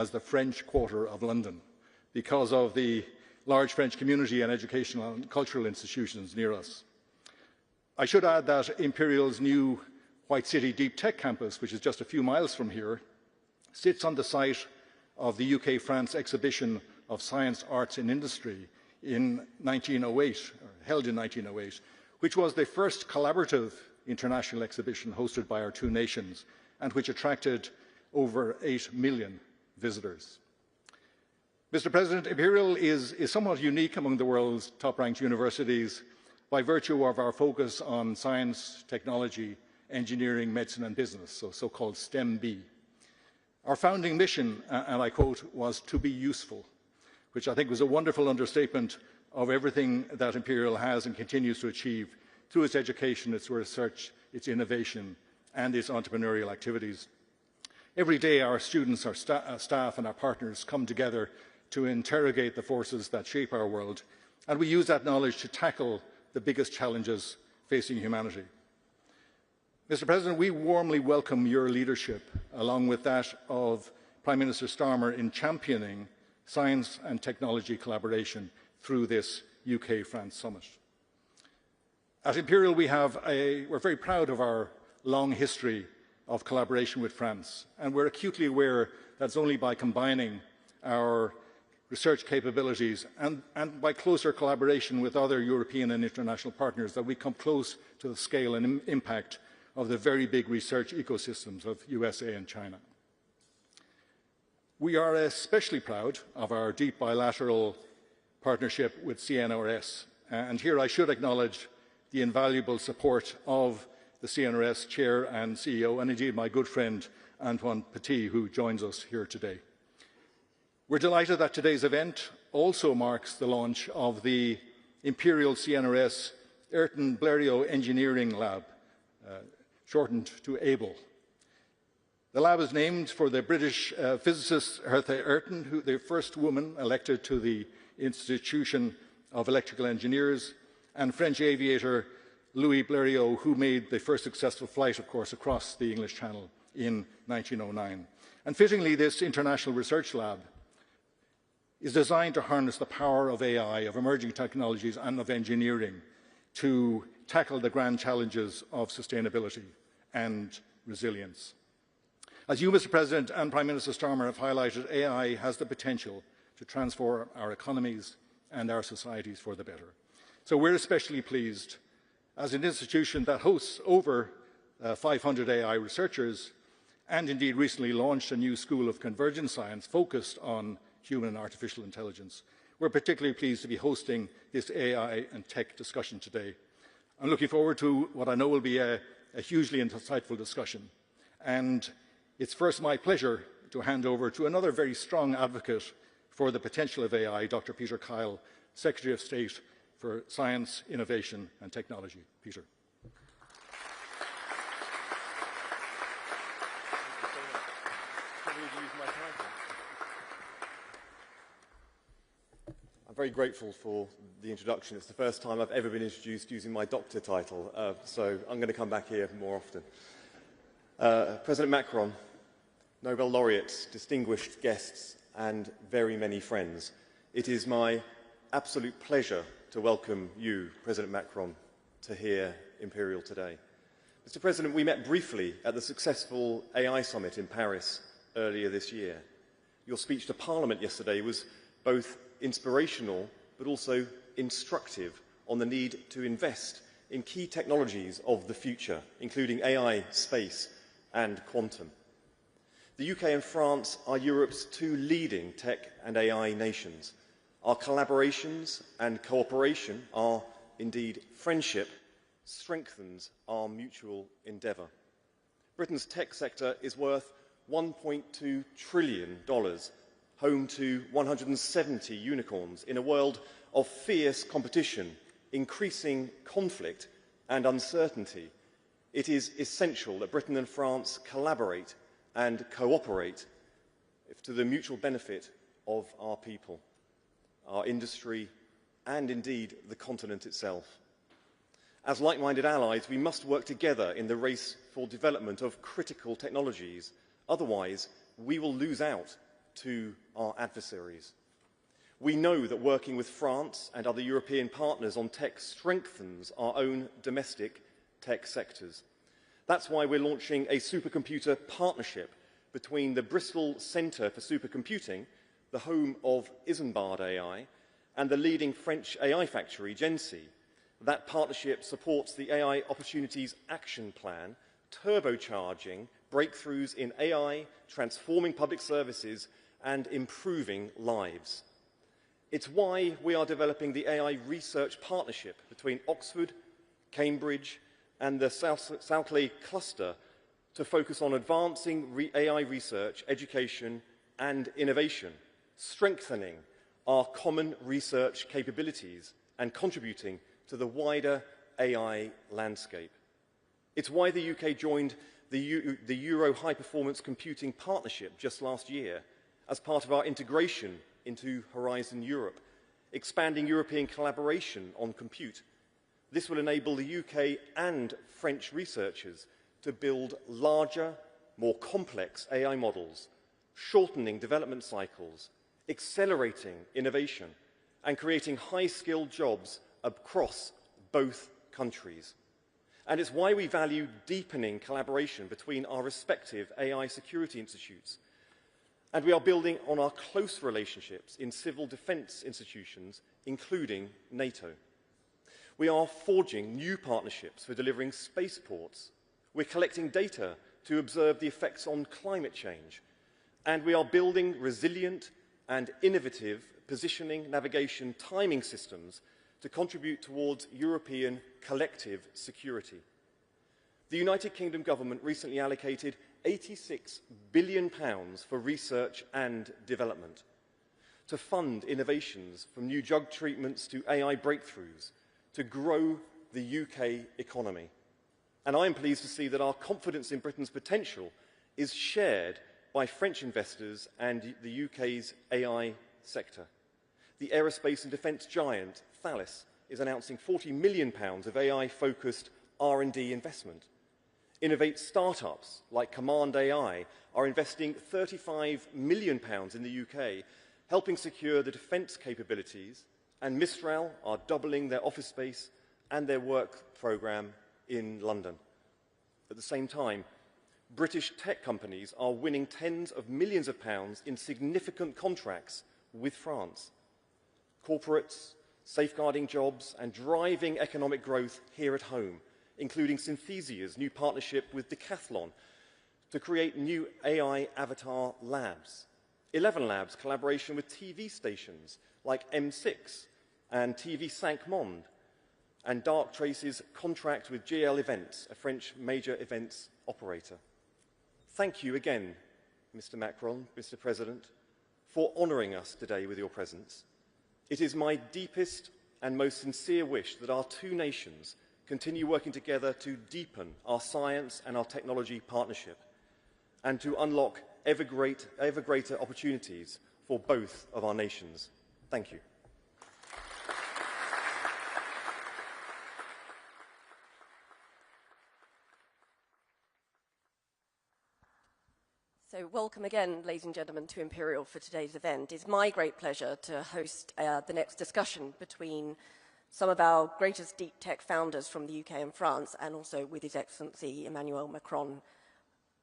as the French Quarter of London because of the large French community and educational and cultural institutions near us. I should add that Imperial's new White City Deep Tech campus, which is just a few miles from here, sits on the site of the UK-France exhibition of science, arts and industry in 1908, or held in 1908, which was the first collaborative international exhibition hosted by our two nations and which attracted over 8 million visitors. Mr. President, Imperial is somewhat unique among the world's top-ranked universities by virtue of our focus on science, technology, engineering, medicine and business, so-called STEM-B. Our founding mission, and I quote, was to be useful, which I think was a wonderful understatement of everything that Imperial has and continues to achieve through its education, its research, its innovation and its entrepreneurial activities. Every day our students, our staff and our partners come together to interrogate the forces that shape our world, and we use that knowledge to tackle the biggest challenges facing humanity. Mr. President, we warmly welcome your leadership, along with that of Prime Minister Starmer, in championing science and technology collaboration through this UK-France summit. At Imperial, we're very proud of our long history of collaboration with France, and we're acutely aware that it's only by combining our research capabilities and by closer collaboration with other European and international partners that we come close to the scale and impact of the very big research ecosystems of USA and China. We are especially proud of our deep bilateral partnership with CNRS, and here I should acknowledge the invaluable support of the CNRS Chair and CEO, and indeed my good friend Antoine Petit, who joins us here today. We're delighted that today's event also marks the launch of the Imperial CNRS Ayrton Blériot Engineering Lab, shortened to ABLE. The lab is named for the British physicist Hertha Ayrton, the first woman elected to the Institution of Electrical Engineers, and French aviator Louis Blériot, who made the first successful flight, of course, across the English Channel in 1909. And fittingly, this international research lab is designed to harness the power of AI, of emerging technologies and of engineering to tackle the grand challenges of sustainability and resilience. As you, Mr. President, and Prime Minister Starmer have highlighted, AI has the potential to transform our economies and our societies for the better. So we're especially pleased, as an institution that hosts over 500 AI researchers and indeed recently launched a new School of Convergent Science focused on human and artificial intelligence. We're particularly pleased to be hosting this AI and tech discussion today. I'm looking forward to what I know will be a hugely insightful discussion. And it's first my pleasure to hand over to another very strong advocate for the potential of AI, Dr. Peter Kyle, Secretary of State for Science, Innovation and Technology. Peter. I'm very grateful for the introduction. It's the first time I've ever been introduced using my doctor title, so I'm going to come back here more often. President Macron, Nobel laureates, distinguished guests, and very many friends, it is my absolute pleasure to welcome you, President Macron, to here Imperial today. Mr. President, we met briefly at the successful AI summit in Paris earlier this year. Your speech to Parliament yesterday was both inspirational but also instructive on the need to invest in key technologies of the future, including AI, space and quantum. The UK and France are Europe's two leading tech and AI nations. Our collaborations and cooperation, our indeed friendship, strengthens our mutual endeavour. Britain's tech sector is worth $1.2 trillion, home to 170 unicorns in a world of fierce competition, increasing conflict and uncertainty. It is essential that Britain and France collaborate and cooperate to the mutual benefit of our people, our industry, and indeed the continent itself. As like-minded allies, we must work together in the race for development of critical technologies. Otherwise, we will lose out to our adversaries. We know that working with France and other European partners on tech strengthens our own domestic tech sectors. That's why we're launching a supercomputer partnership between the Bristol Centre for Supercomputing, the home of Isambard AI, and the leading French AI factory, Gency. That partnership supports the AI Opportunities Action Plan, turbocharging breakthroughs in AI, transforming public services, and improving lives. It's why we are developing the AI Research Partnership between Oxford, Cambridge, and the Southleigh Cluster to focus on advancing AI research, education, and innovation, strengthening our common research capabilities and contributing to the wider AI landscape. It's why the UK joined the Euro High Performance Computing Partnership just last year as part of our integration into Horizon Europe, expanding European collaboration on compute. This will enable the UK and French researchers to build larger, more complex AI models, shortening development cycles, accelerating innovation, and creating high-skilled jobs across both countries. And it's why we value deepening collaboration between our respective AI security institutes. And we are building on our close relationships in civil defence institutions, including NATO. We are forging new partnerships for delivering spaceports. We're collecting data to observe the effects on climate change. And we are building resilient and innovative positioning, navigation, timing systems to contribute towards European collective security. The United Kingdom government recently allocated £86 billion for research and development to fund innovations from new drug treatments to AI breakthroughs to grow the UK economy. And I am pleased to see that our confidence in Britain's potential is shared by French investors and the UK's AI sector. The aerospace and defence giant Thales is announcing £40 million of AI-focused R&D investment. Innovate startups like Command AI are investing £35 million in the UK, helping secure the defence capabilities, and Mistral are doubling their office space and their work programme in London. At the same time, British tech companies are winning tens of millions of pounds in significant contracts with France. Corporates safeguarding jobs and driving economic growth here at home, including Synthesia's new partnership with Decathlon to create new AI avatar labs. 11 Labs collaboration with TV stations like M6 and TV 5 Monde, and Dark Trace's contract with GL Events, a French major events operator. Thank you again, Mr. Macron, Mr. President, for honouring us today with your presence. It is my deepest and most sincere wish that our two nations continue working together to deepen our science and our technology partnership and to unlock ever greater opportunities for both of our nations. Thank you. So welcome again, ladies and gentlemen, to Imperial for today's event. It's my great pleasure to host the next discussion between some of our greatest deep tech founders from the UK and France, and also with His Excellency Emmanuel Macron,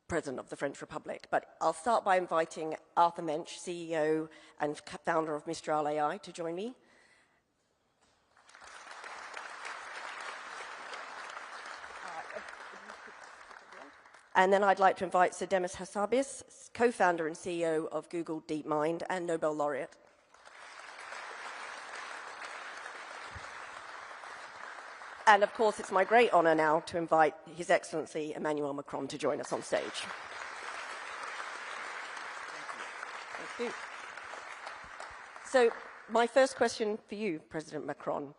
President of the French Republic. But I'll start by inviting Arthur Mensch, CEO and founder of Mistral AI, to join me. And then I'd like to invite Sir Demis Hassabis, co-founder and CEO of Google DeepMind and Nobel laureate. And of course, it's my great honor now to invite His Excellency Emmanuel Macron to join us on stage. Thank you. So my first question for you, President Macron.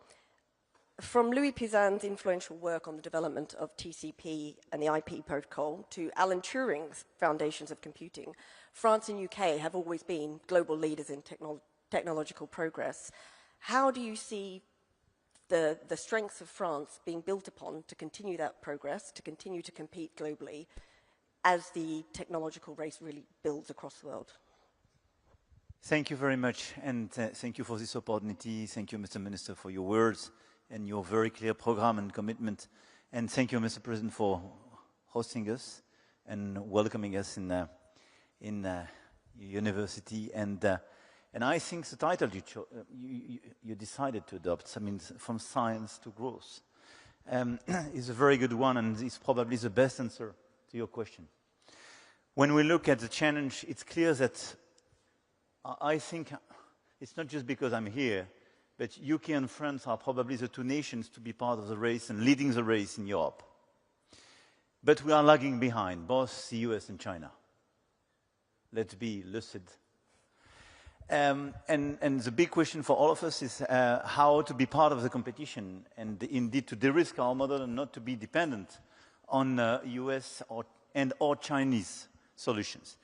From Louis Pisan's influential work on the development of TCP and the IP protocol to Alan Turing's foundations of computing, France and UK have always been global leaders in technological progress. How do you see the strengths of France being built upon to continue that progress, to continue to compete globally as the technological race really builds across the world? Thank you very much, and thank you for this opportunity. Thank you, Mr. Minister, for your words and your very clear program and commitment. And thank you, Mr. President, for hosting us and welcoming us in your university. And I think the title you decided to adopt, I mean, from science to growth, is a very good one, and is probably the best answer to your question. When we look at the challenge, it's clear that I think it's not just because I'm here, but UK and France are probably the two nations to be part of the race and leading the race in Europe. But we are lagging behind, both the US and China. Let's be lucid. And the big question for all of us is how to be part of the competition and indeed to de-risk our model and not to be dependent on US or Chinese solutions.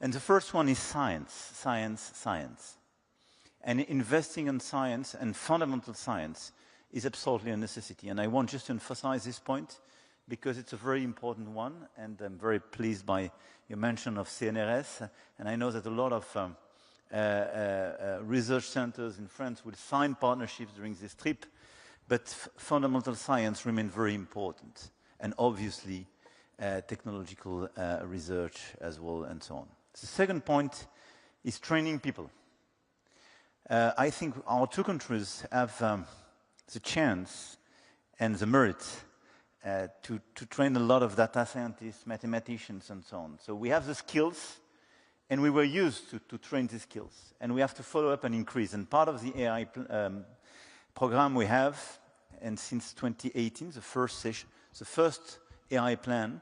And the first one is science, science, science. And investing in science and fundamental science is absolutely a necessity. And I want just to emphasize this point because it's a very important one, and I'm very pleased by your mention of CNRS. And I know that a lot of research centers in France will sign partnerships during this trip, but fundamental science remains very important, and obviously technological research as well, and so on. The second point is training people. I think our two countries have the chance and the merit to train a lot of data scientists, mathematicians, and so on. So we have the skills, and we were used to train these skills. And we have to follow up and increase. And part of the AI program we have, and since 2018, the first AI plan,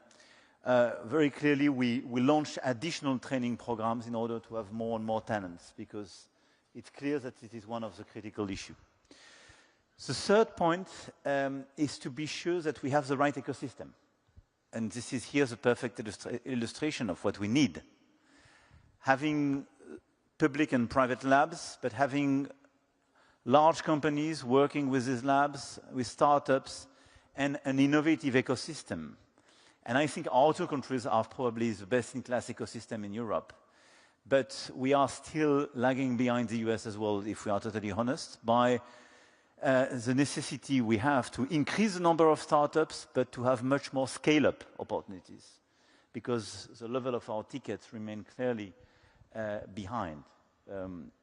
very clearly we launched additional training programs in order to have more and more talents, because it's clear that it is one of the critical issues. The third point is to be sure that we have the right ecosystem. And this is here the perfect illustration of what we need. Having public and private labs, but having large companies working with these labs, with startups, and an innovative ecosystem. And I think our two countries are probably the best-in-class ecosystem in Europe. But we are still lagging behind the US as well, if we are totally honest, by the necessity we have to increase the number of startups, but to have much more scale-up opportunities, because the level of our tickets remain clearly behind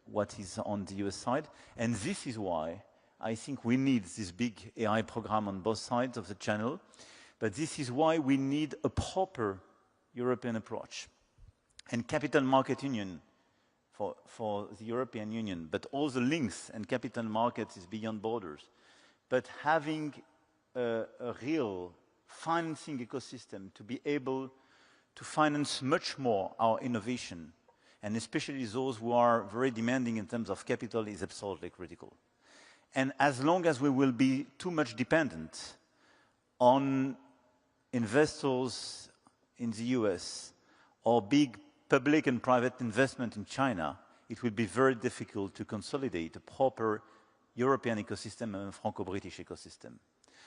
what is on the US side. And this is why I think we need this big AI program on both sides of the channel. But this is why we need a proper European approach. And capital market union for the European Union, but all the links and capital markets is beyond borders. But having a real financing ecosystem to be able to finance much more our innovation, and especially those who are very demanding in terms of capital, is absolutely critical. And as long as we will be too much dependent on investors in the US or big public and private investment in China, it will be very difficult to consolidate a proper European ecosystem and a Franco-British ecosystem.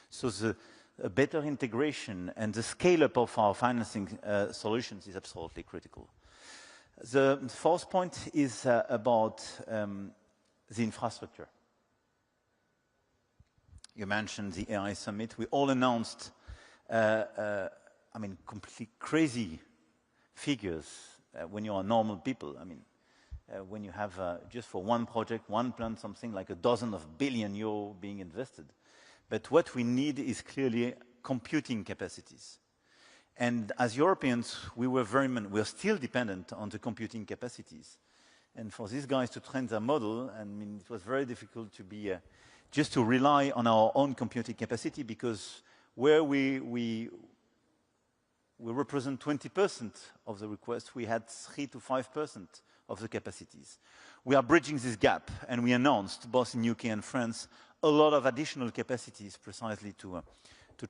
So a better integration and the scale-up of our financing solutions is absolutely critical. The fourth point is about the infrastructure. You mentioned the AI summit. We all announced, completely crazy figures when you are normal people. I mean, when you have just for one project, one plan, something like a dozen of billion euro being invested. But what we need is clearly computing capacities. And as Europeans, we are still dependent on the computing capacities. And for these guys to train their model, I mean, it was very difficult to be just to rely on our own computing capacity, because where we represent 20% of the requests, we had 3 to 5% of the capacities. We are bridging this gap, and we announced, both in UK and France, a lot of additional capacities precisely to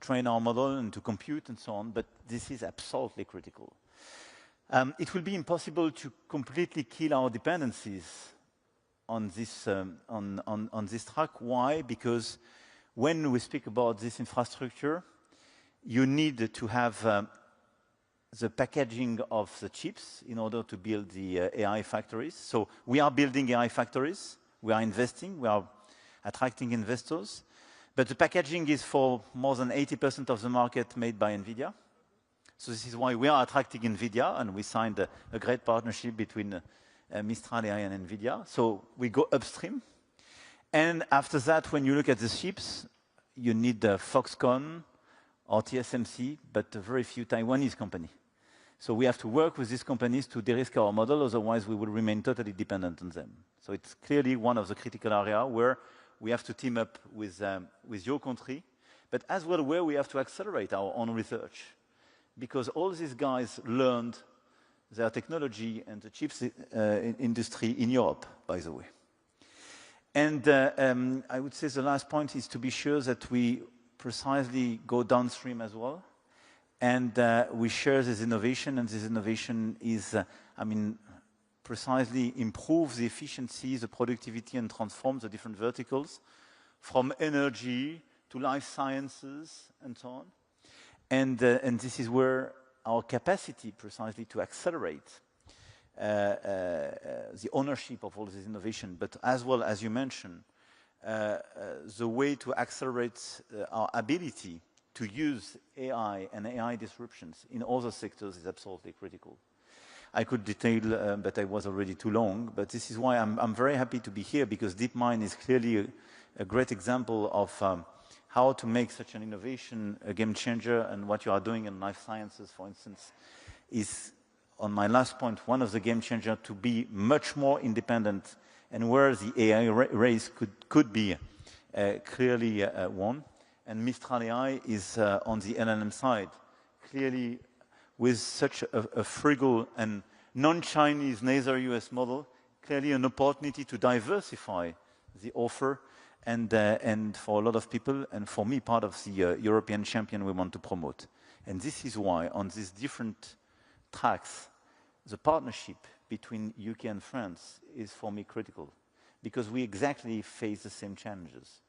train our model and to compute and so on, but this is absolutely critical. It will be impossible to completely kill our dependencies on this track. Why? Because when we speak about this infrastructure, you need to have the packaging of the chips in order to build the AI factories. So we are building AI factories, we are investing, we are attracting investors, but the packaging is for more than 80% of the market made by NVIDIA. So this is why we are attracting NVIDIA, and we signed a great partnership between Mistral AI and NVIDIA. So we go upstream. And after that, when you look at the chips, you need Foxconn or TSMC, but very few Taiwanese companies. So we have to work with these companies to de-risk our model, otherwise we will remain totally dependent on them. So it's clearly one of the critical areas where we have to team up with your country, but as well where we have to accelerate our own research. Because all these guys learned their technology and the chips industry in Europe, by the way. And I would say the last point is to be sure that we precisely go downstream as well. And we share this innovation, and this innovation is, precisely improve the efficiency, the productivity, and transform the different verticals from energy to life sciences and so on. And this is where our capacity precisely to accelerate the ownership of all this innovation, but as well as you mentioned, the way to accelerate our ability to use AI and AI disruptions in other sectors is absolutely critical. I could detail, but I was already too long, but this is why I'm very happy to be here, because DeepMind is clearly a great example of how to make such an innovation a game changer, and what you are doing in life sciences, for instance, is, on my last point, one of the game changers to be much more independent, and where the AI race could be clearly won. And Mistral AI is on the LLM side, clearly with such a frugal and non-Chinese, neither US model, clearly an opportunity to diversify the offer, and for a lot of people, and for me, part of the European champion we want to promote. And this is why, on these different tracks, the partnership between UK and France is, for me, critical, because we exactly face the same challenges.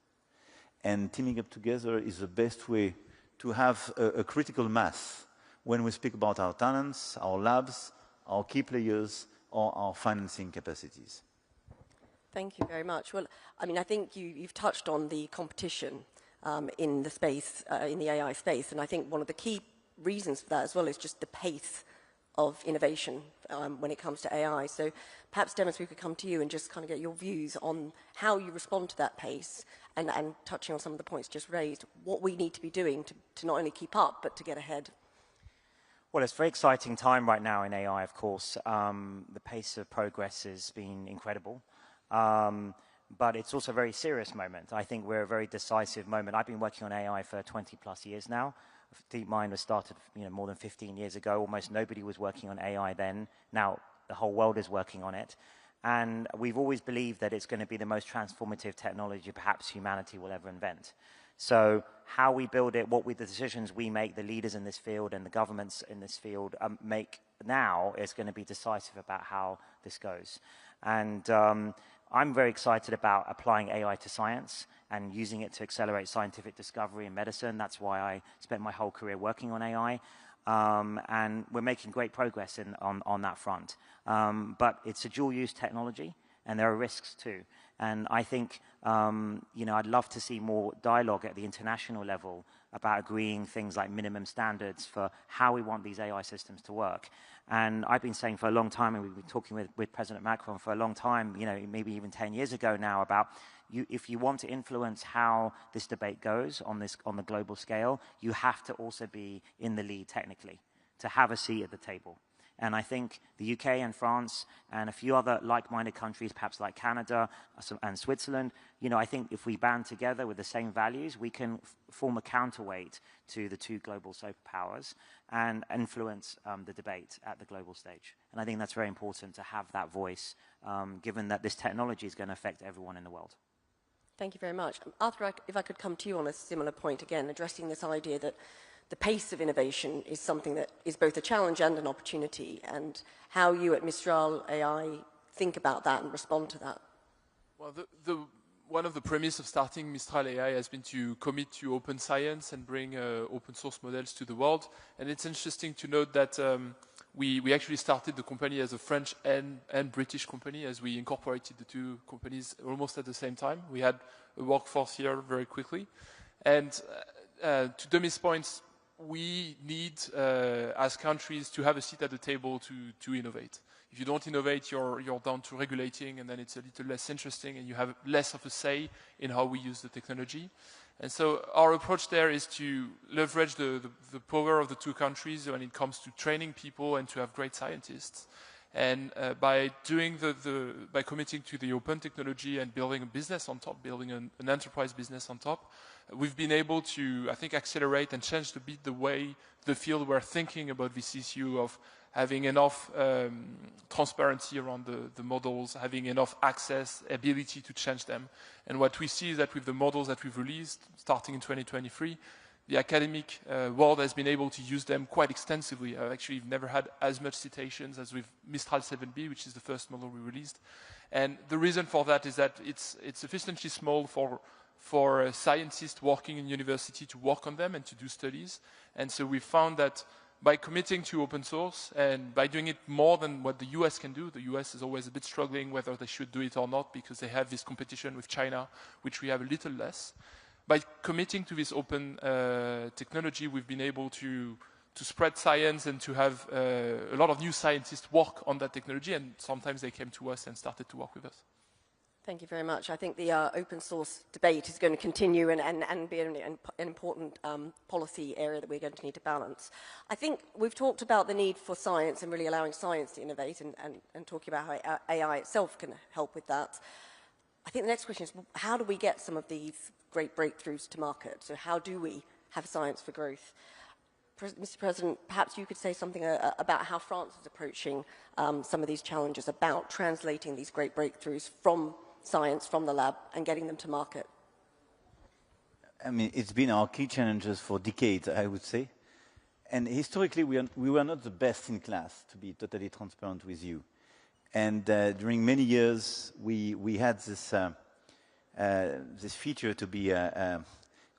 And teaming up together is the best way to have a critical mass when we speak about our talents, our labs, our key players, or our financing capacities. Thank you very much. Well, I think you've touched on the competition in the space, in the AI space, and I think one of the key reasons for that as well is just the pace of innovation when it comes to AI. So perhaps, Demis, we could come to you and just kind of get your views on how you respond to that pace, and touching on some of the points just raised, what we need to be doing to not only keep up, but to get ahead. Well, it's a very exciting time right now in AI, of course. The pace of progress has been incredible. But it's also a very serious moment. I think we're a very decisive moment. I've been working on AI for 20 plus years now. DeepMind was started more than 15 years ago. Almost nobody was working on AI then. Now the whole world is working on it. And we've always believed that it's going to be the most transformative technology perhaps humanity will ever invent. So how we build it, the decisions we make, the leaders in this field and the governments in this field make now is going to be decisive about how this goes. And I'm very excited about applying AI to science and using it to accelerate scientific discovery in medicine. That's why I spent my whole career working on AI. And we're making great progress on that front. But it's a dual-use technology, and there are risks too. And I think, I'd love to see more dialogue at the international level about agreeing things like minimum standards for how we want these AI systems to work. And I've been saying for a long time, and we've been talking with President Macron for a long time, maybe even 10 years ago now, about if you want to influence how this debate goes on the global scale, you have to also be in the lead technically to have a seat at the table. And I think the UK and France and a few other like-minded countries, perhaps like Canada and Switzerland, I think if we band together with the same values, we can form a counterweight to the two global superpowers and influence the debate at the global stage. And I think that's very important to have that voice, given that this technology is going to affect everyone in the world. Thank you very much. Arthur, if I could come to you on a similar point again, addressing this idea that the pace of innovation is something that is both a challenge and an opportunity, and how you at Mistral AI think about that and respond to that. Well, one of the premises of starting Mistral AI has been to commit to open science and bring open source models to the world. And it's interesting to note that we actually started the company as a French and British company, as we incorporated the two companies almost at the same time. We had a workforce here very quickly. And to Demi's points, we need, as countries, to have a seat at the table to innovate. If you don't innovate, you're down to regulating, and then it's a little less interesting, and you have less of a say in how we use the technology. And so our approach there is to leverage the power of the two countries when it comes to training people and to have great scientists. And by committing to the open technology and building a business on top, building an enterprise business on top, we've been able to, I think, accelerate and change a bit the way the field were thinking about this issue of having enough transparency around the models, having enough access, ability to change them. And what we see is that with the models that we've released, starting in 2023, the academic world has been able to use them quite extensively. Actually, we've never had as much citations as with Mistral 7B, which is the first model we released. And the reason for that is that it's sufficiently small for scientists working in university to work on them and to do studies. And so we found that by committing to open source and by doing it more than what the US can do, the US is always a bit struggling whether they should do it or not because they have this competition with China, which we have a little less. By committing to this open technology, we've been able to spread science and to have a lot of new scientists work on that technology, and sometimes they came to us and started to work with us. Thank you very much. I think the open source debate is going to continue and be an important policy area that we're going to need to balance. I think we've talked about the need for science and really allowing science to innovate and talking about how AI itself can help with that. I think the next question is, how do we get some of these great breakthroughs to market? So how do we have science for growth? Mr. President, perhaps you could say something about how France is approaching some of these challenges about translating these great breakthroughs from science, from the lab, and getting them to market. I mean, it's been our key challenges for decades, I would say. And historically, we were not the best in class, to be totally transparent with you. And during many years, we had this feature to be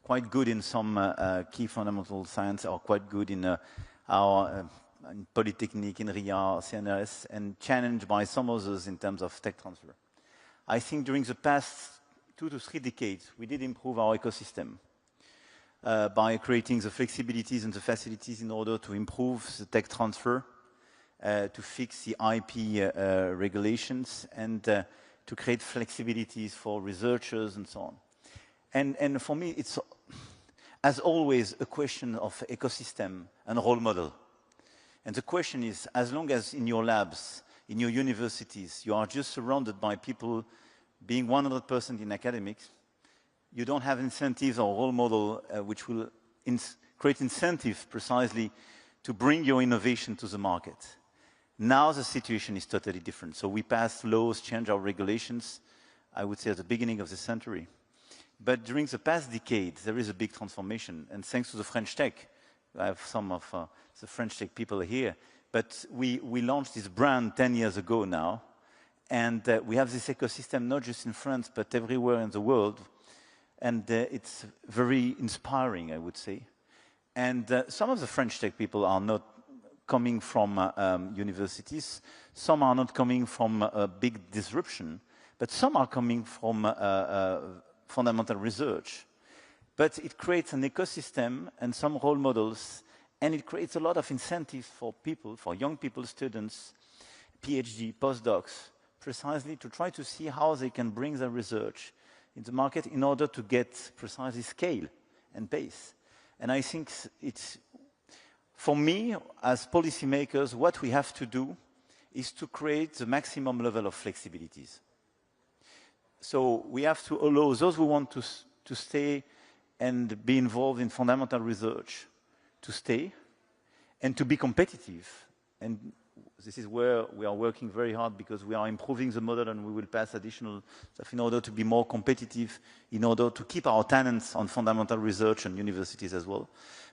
quite good in some key fundamental science, or quite good in our in Polytechnique, in RIA, CNRS, and challenged by some others in terms of tech transfer. I think during the past 2 to 3 decades, we did improve our ecosystem by creating the flexibilities and the facilities in order to improve the tech transfer, to fix the IP regulations, and to create flexibilities for researchers and so on. And for me, it's, as always, a question of ecosystem and role model. And the question is, as long as in your labs, in your universities, you are just surrounded by people being 100% in academics, you don't have incentives or role model which will create incentive precisely to bring your innovation to the market. Now the situation is totally different. So we passed laws, changed our regulations, I would say at the beginning of the century. But during the past decade, there is a big transformation. And thanks to the French tech, I have some of the French tech people here, but we launched this brand 10 years ago now, and we have this ecosystem not just in France, but everywhere in the world, and it's very inspiring, I would say. And some of the French tech people are not coming from universities, some are not coming from a big disruption, but some are coming from fundamental research. But it creates an ecosystem and some role models, and it creates a lot of incentives for people, for young people, students, PhD, postdocs, precisely to try to see how they can bring their research in the market in order to get precisely scale and pace. And I think it's, for me, as policymakers, what we have to do is to create the maximum level of flexibilities. So we have to allow those who want to stay and be involved in fundamental research to stay and to be competitive. And this is where we are working very hard, because we are improving the model and we will pass additional stuff in order to be more competitive, in order to keep our talents on fundamental research and universities as well.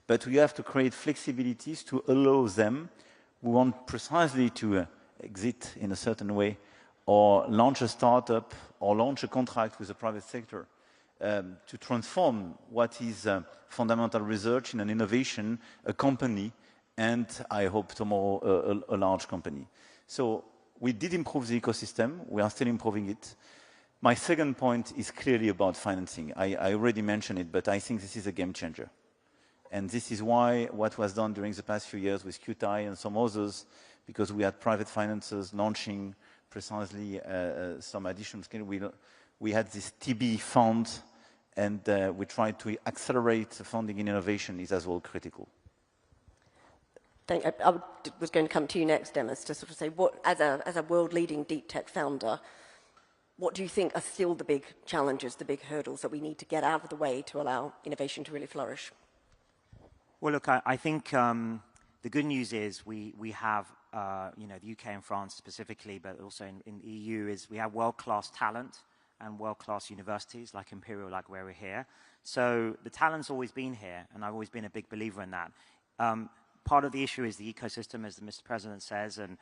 But we have to create flexibilities to allow them who want precisely to exit in a certain way or launch a startup or launch a contract with the private sector to transform what is fundamental research in an innovation, a company, and I hope tomorrow a large company. So we did improve the ecosystem. We are still improving it. My second point is clearly about financing. I already mentioned it, but I think this is a game changer. And this is why what was done during the past few years with QTI and some others, because we had private financiers launching precisely some additional scale. We had this TB fund, and we tried to accelerate the funding in innovation is as well critical. I was going to come to you next, Demis, to sort of say, what, as a world-leading deep tech founder, what do you think are still the big challenges, the big hurdles that we need to get out of the way to allow innovation to really flourish? Well, look, I think the good news is we have, you know, the UK and France specifically, but also in the EU, is we have world-class talent and world-class universities like Imperial, like where we're here. So the talent's always been here, and I've always been a big believer in that. Part of the issue is the ecosystem, as the Mr. President says, and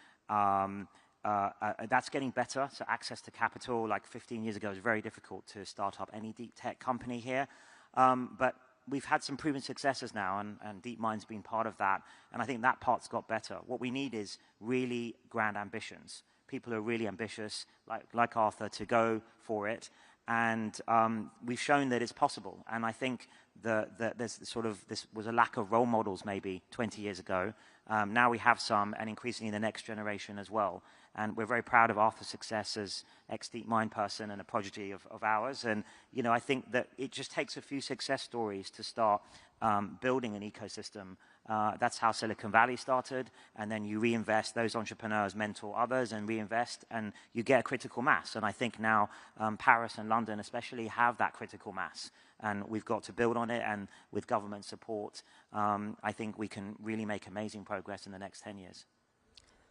that's getting better. So access to capital, like 15 years ago, was very difficult to start up any deep tech company here. But we've had some proven successes now, and DeepMind's been part of that. And I think that part's got better. What we need is really grand ambitions. People who are really ambitious, like Arthur, to go for it. And we've shown that it's possible. And I think there's sort of, this was a lack of role models maybe 20 years ago. Now we have some, and increasingly the next generation as well. And we're very proud of Arthur's success as ex-DeepMind person and a prodigy of ours. And, you know, I think that it just takes a few success stories to start building an ecosystem. That's how Silicon Valley started. And then you reinvest, those entrepreneurs mentor others and reinvest, and you get a critical mass. And I think now Paris and London especially have that critical mass. And we've got to build on it, and with government support, I think we can really make amazing progress in the next 10 years.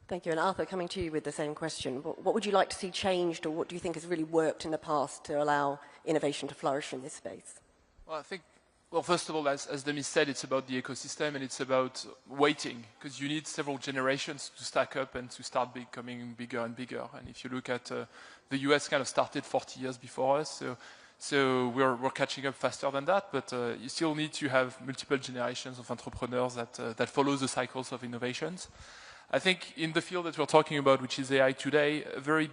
Thank you. And Arthur, coming to you with the same question, what would you like to see changed, or what do you think has really worked in the past to allow innovation to flourish in this space? Well, I think, well, first of all, as Demis said, it's about the ecosystem, and it's about waiting, because you need several generations to stack up and to start becoming bigger and bigger. And if you look at the US kind of started 40 years before us, so we're catching up faster than that, but you still need to have multiple generations of entrepreneurs that follow the cycles of innovations. I think in the field that we're talking about, which is AI today, a very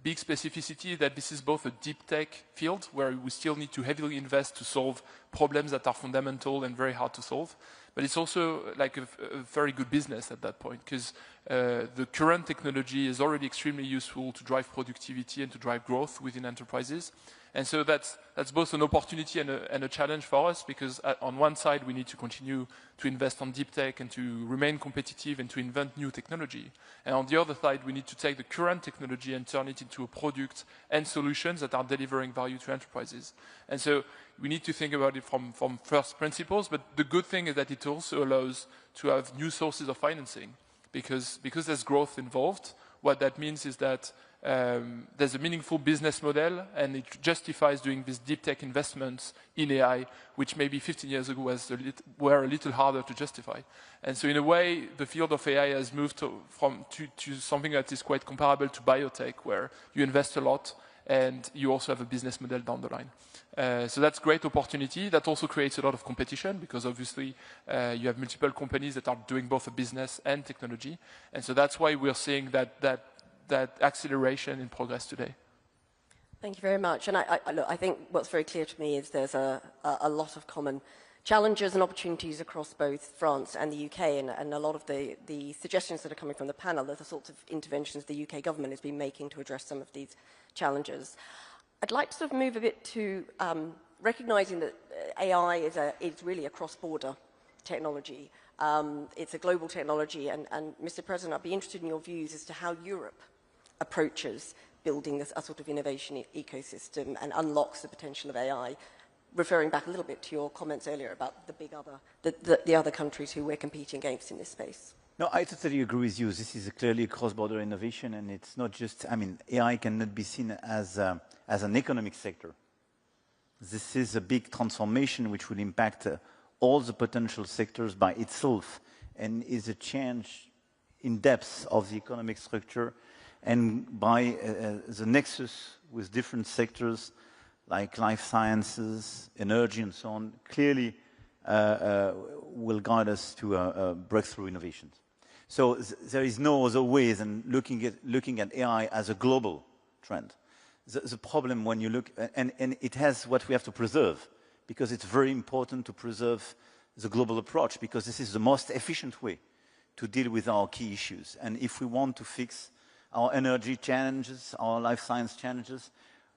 big specificity that this is both a deep tech field where we still need to heavily invest to solve problems that are fundamental and very hard to solve. But it's also like a very good business at that point, because the current technology is already extremely useful to drive productivity and to drive growth within enterprises. And so that's both an opportunity and a challenge for us, because on one side we need to continue to invest on deep tech and to remain competitive and to invent new technology. And on the other side we need to take the current technology and turn it into a product and solutions that are delivering value to enterprises. And so we need to think about it from first principles, but the good thing is that it also allows to have new sources of financing, because there's growth involved. What that means is that there's a meaningful business model, and it justifies doing these deep tech investments in AI, which maybe 15 years ago were a little harder to justify. And so in a way, the field of AI has moved to something that is quite comparable to biotech, where you invest a lot and you also have a business model down the line. So that's great opportunity. That also creates a lot of competition, because obviously you have multiple companies that are doing both a business and technology. And so that's why we're seeing that acceleration in progress today. Thank you very much. And look, I think what's very clear to me is there's a lot of common challenges and opportunities across both France and the UK, and a lot of the suggestions that are coming from the panel are the sorts of interventions the UK government has been making to address some of these challenges. I'd like to sort of move a bit to recognising that AI is really a cross-border technology. It's a global technology, and Mr. President, I'd be interested in your views as to how Europe approaches building a sort of innovation ecosystem and unlocks the potential of AI, referring back a little bit to your comments earlier about the other countries who we're competing against in this space. No, I totally agree with you. This is clearly a cross-border innovation, and it's not just, I mean, AI cannot be seen as an economic sector. This is a big transformation which will impact all the potential sectors by itself, and is a change in depth of the economic structure. and by the nexus with different sectors like life sciences, energy and so on, clearly will guide us to breakthrough innovations. So there is no other way than looking at AI as a global trend. The problem when you look, and it has what we have to preserve, because it's very important to preserve the global approach, because this is the most efficient way to deal with our key issues. And if we want to fix our energy challenges, our life science challenges,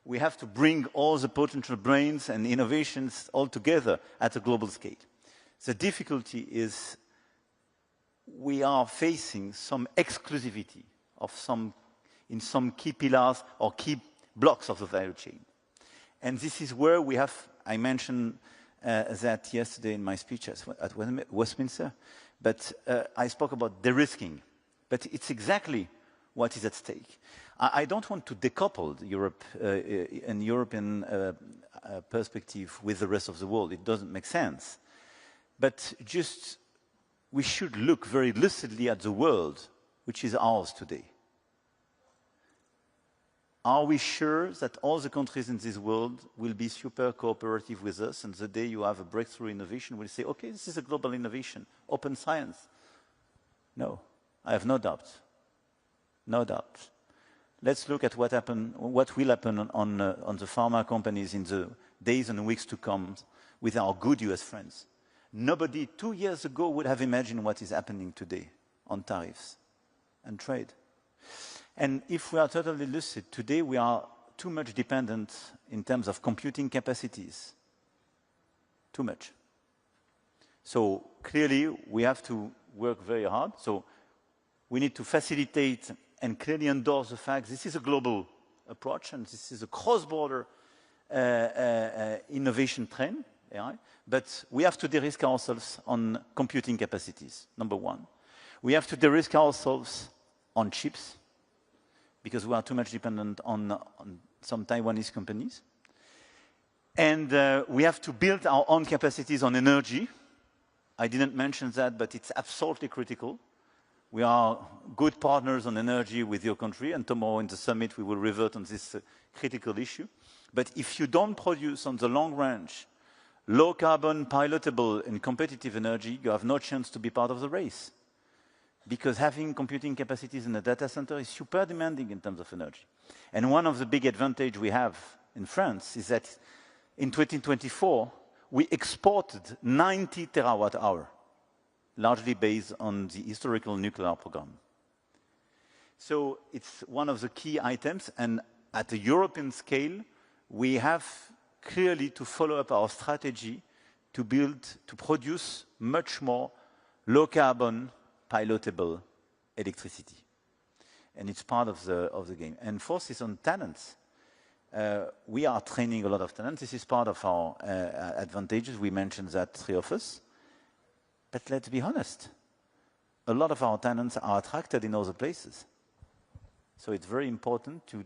we have to bring all the potential brains and innovations all together at a global scale. The difficulty is we are facing some exclusivity of in some key pillars or key blocks of the value chain. And this is where we have, I mentioned that yesterday in my speech at Westminster, but I spoke about de-risking, but it's exactly what is at stake. I don't want to decouple Europe and European perspective with the rest of the world. It doesn't make sense. But just, we should look very lucidly at the world, which is ours today. Are we sure that all the countries in this world will be super cooperative with us, and the day you have a breakthrough innovation, we'll say, okay, this is a global innovation, open science? No, I have no doubt. No doubt. Let's look at what will happen on the pharma companies in the days and weeks to come with our good US friends. Nobody 2 years ago would have imagined what is happening today on tariffs and trade. And if we are totally lucid, today we are too much dependent in terms of computing capacities. Too much. So clearly we have to work very hard. So we need to facilitate and clearly endorse the fact this is a global approach and this is a cross-border innovation trend. Yeah? But we have to de-risk ourselves on computing capacities, number one. We have to de-risk ourselves on chips, because we are too much dependent on some Taiwanese companies. And we have to build our own capacities on energy. I didn't mention that, but it's absolutely critical. We are good partners on energy with your country, and tomorrow in the summit we will revert on this critical issue. But if you don't produce on the long range low carbon, pilotable and competitive energy, you have no chance to be part of the race. Because having computing capacities in a data center is super demanding in terms of energy. And one of the big advantages we have in France is that in 2024, we exported 90 terawatt-hour, largely based on the historical nuclear program. So it's one of the key items, and at a European scale, we have clearly to follow up our strategy to produce much more low-carbon, pilotable electricity. And it's part of the game. And fourth is on talents. We are training a lot of talent. This is part of our advantages. We mentioned that, three of us. But let's be honest. A lot of our talents are attracted in other places. So it's very important to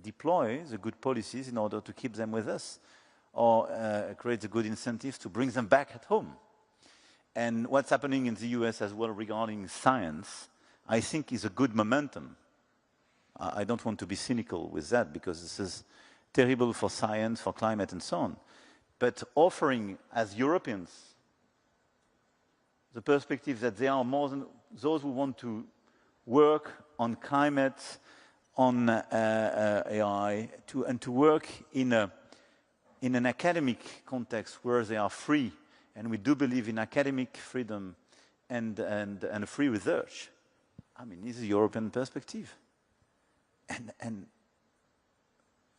deploy the good policies in order to keep them with us, or create the good incentives to bring them back at home. And what's happening in the US as well regarding science, I think is a good momentum. I don't want to be cynical with that, because this is terrible for science, for climate and so on. But offering, as Europeans, the perspective that there are more than those who want to work on climate, on AI, and to work in an academic context where they are free, and we do believe in academic freedom and free research. I mean, this is a European perspective. And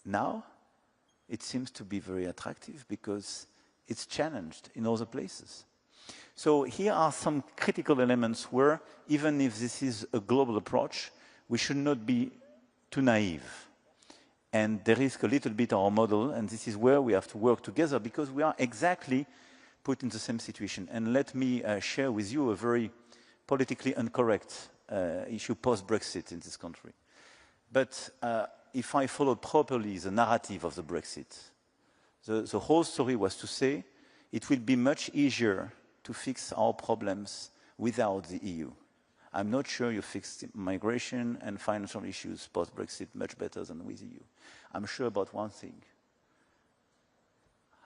now it seems to be very attractive because it's challenged in other places. So here are some critical elements where, even if this is a global approach, we should not be too naive and de-risk a little bit our model, and this is where we have to work together, because we are exactly put in the same situation. And let me share with you a very politically incorrect issue post-Brexit in this country. But if I followed properly the narrative of the Brexit, the whole story was to say it will be much easier to fix our problems without the EU. I'm not sure you fixed migration and financial issues post-Brexit much better than with EU. I'm sure about one thing.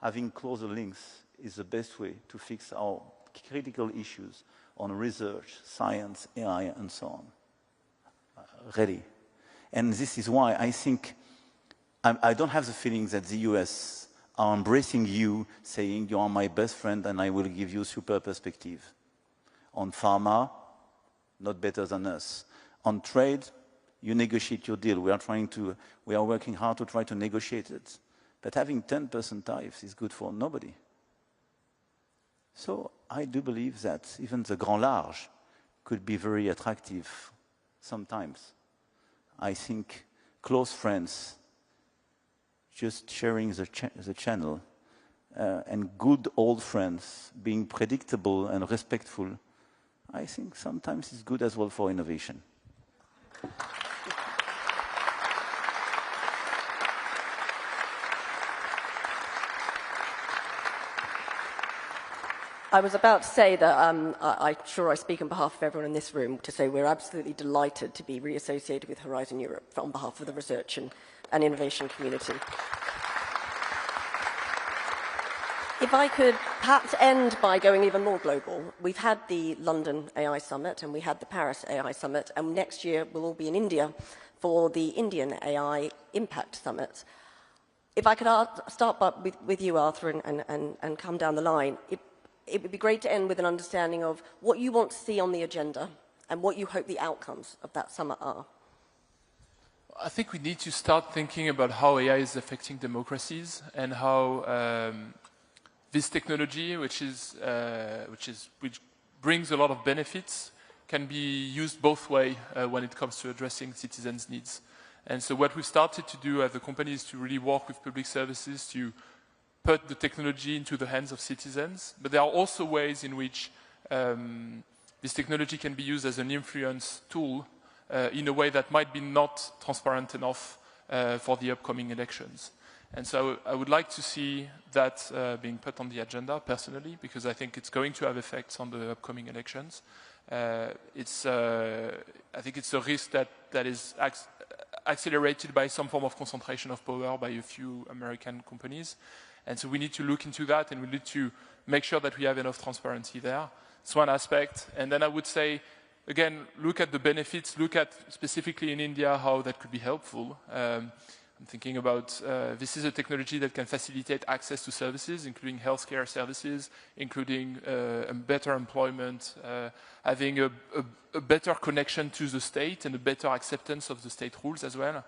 Having closer links is the best way to fix our critical issues on research, science, AI, and so on. Ready. And this is why I think I don't have the feeling that the US are embracing you, saying you are my best friend and I will give you super perspective. On pharma, not better than us. On trade, you negotiate your deal. We are working hard to try to negotiate it. But having 10% tariffs is good for nobody. So I do believe that even the grand large could be very attractive sometimes. I think close friends, just sharing the channel, and good old friends, being predictable and respectful, I think sometimes it's good as well for innovation. I was about to say that I'm sure I speak on behalf of everyone in this room to say we're absolutely delighted to be reassociated with Horizon Europe on behalf of the research and innovation community. If I could perhaps end by going even more global, we've had the London AI Summit and we had the Paris AI Summit, and next year we'll all be in India for the Indian AI Impact Summit. If I could start with you, Arthur, and come down the line, it would be great to end with an understanding of what you want to see on the agenda and what you hope the outcomes of that summit are. I think we need to start thinking about how AI is affecting democracies and how this technology, which brings a lot of benefits, can be used both ways when it comes to addressing citizens' needs. And so what we've started to do as a company is to really work with public services to put the technology into the hands of citizens, but there are also ways in which this technology can be used as an influence tool in a way that might be not transparent enough for the upcoming elections. And so I would like to see that being put on the agenda personally, because I think it's going to have effects on the upcoming elections. I think it's a risk that is accelerated by some form of concentration of power by a few American companies. And so we need to look into that, and we need to make sure that we have enough transparency there. It's one aspect. And then I would say, again, look at the benefits, look at specifically in India how that could be helpful. I'm thinking about this is a technology that can facilitate access to services, including healthcare services, including better employment, having a better connection to the state and a better acceptance of the state rules as well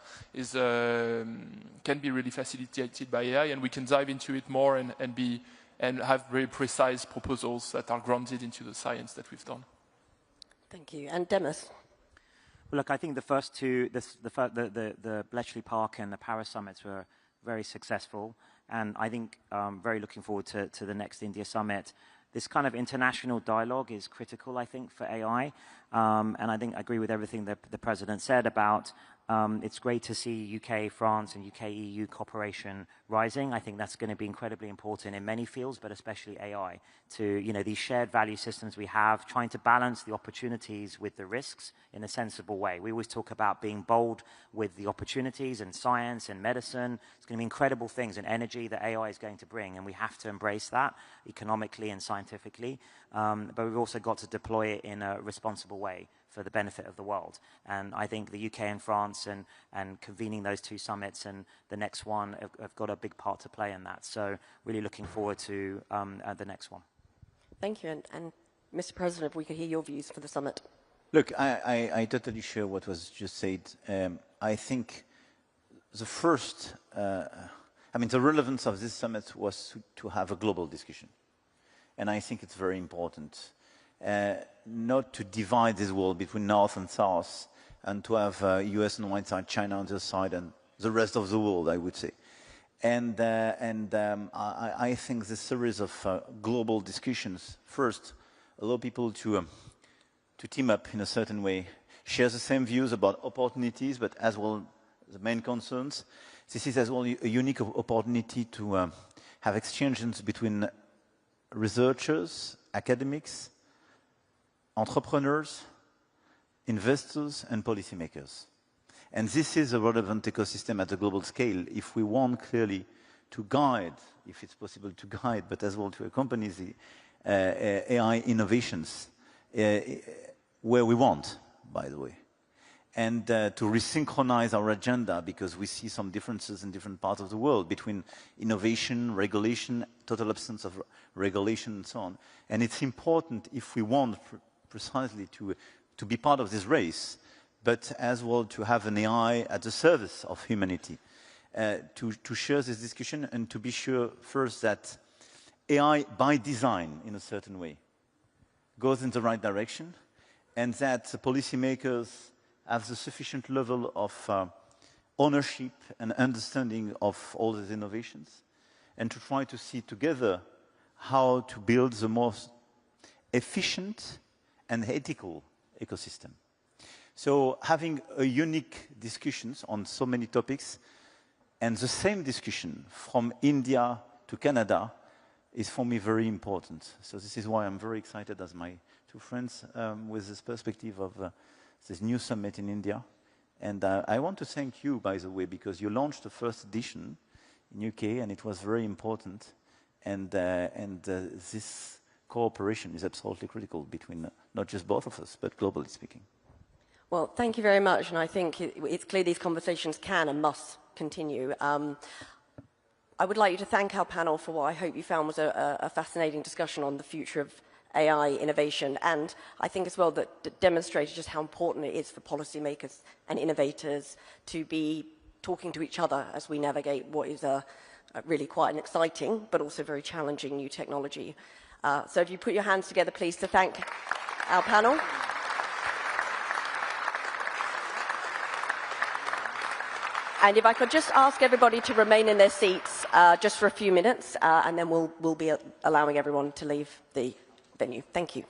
can be really facilitated by AI, and we can dive into it more and have very precise proposals that are grounded into the science that we've done. Thank you. And Demis? Well, look, I think the first two, the Bletchley Park and the Paris summits were very successful, and I think very looking forward to the next India summit. This kind of international dialogue is critical, I think, for AI, and I think I agree with everything that the President said about it's great to see UK, France, and UK-EU cooperation rising. I think that's going to be incredibly important in many fields, but especially AI, to, these shared value systems we have, trying to balance the opportunities with the risks in a sensible way. We always talk about being bold with the opportunities in science and medicine. It's going to be incredible things in energy that AI is going to bring, and we have to embrace that economically and scientifically. But we've also got to deploy it in a responsible way for the benefit of the world. And I think the UK and France and convening those two summits and the next one have got a big part to play in that. So really looking forward to the next one. Thank you. And Mr. President, if we could hear your views for the summit. Look, I totally share what was just said. I think the first, the relevance of this summit was to have a global discussion. And I think it's very important. Not to divide this world between North and South, and to have US on one side, China on the other side, and the rest of the world, I would say. And I think this series of global discussions, first, allow people to team up in a certain way, share the same views about opportunities, but as well the main concerns. This is as well a unique opportunity to have exchanges between researchers, academics, entrepreneurs, investors and policymakers. And this is a relevant ecosystem at a global scale if we want clearly to guide, if it's possible to guide, but as well to accompany the AI innovations where we want, by the way. And to resynchronize our agenda, because we see some differences in different parts of the world between innovation, regulation, total absence of regulation, and so on. And it's important if we want precisely to be part of this race, but as well to have an AI at the service of humanity, to share this discussion and to be sure first that AI by design, in a certain way, goes in the right direction, and that the policymakers have the sufficient level of ownership and understanding of all these innovations, and to try to see together how to build the most efficient and ethical ecosystem. So having a unique discussions on so many topics, and the same discussion from India to Canada is for me very important. So this is why I'm very excited as my two friends with this perspective of this new summit in India. And I want to thank you, by the way, because you launched the first edition in UK, and it was very important. And this cooperation is absolutely critical between not just both of us, but globally speaking. Well, thank you very much. And I think it's clear these conversations can and must continue. I would like you to thank our panel for what I hope you found was a fascinating discussion on the future of AI innovation, and I think as well that demonstrated just how important it is for policymakers and innovators to be talking to each other as we navigate what is really quite an exciting but also very challenging new technology. So if you put your hands together, please, to thank our panel. And if I could just ask everybody to remain in their seats just for a few minutes, and then we'll be allowing everyone to leave the venue. Thank you.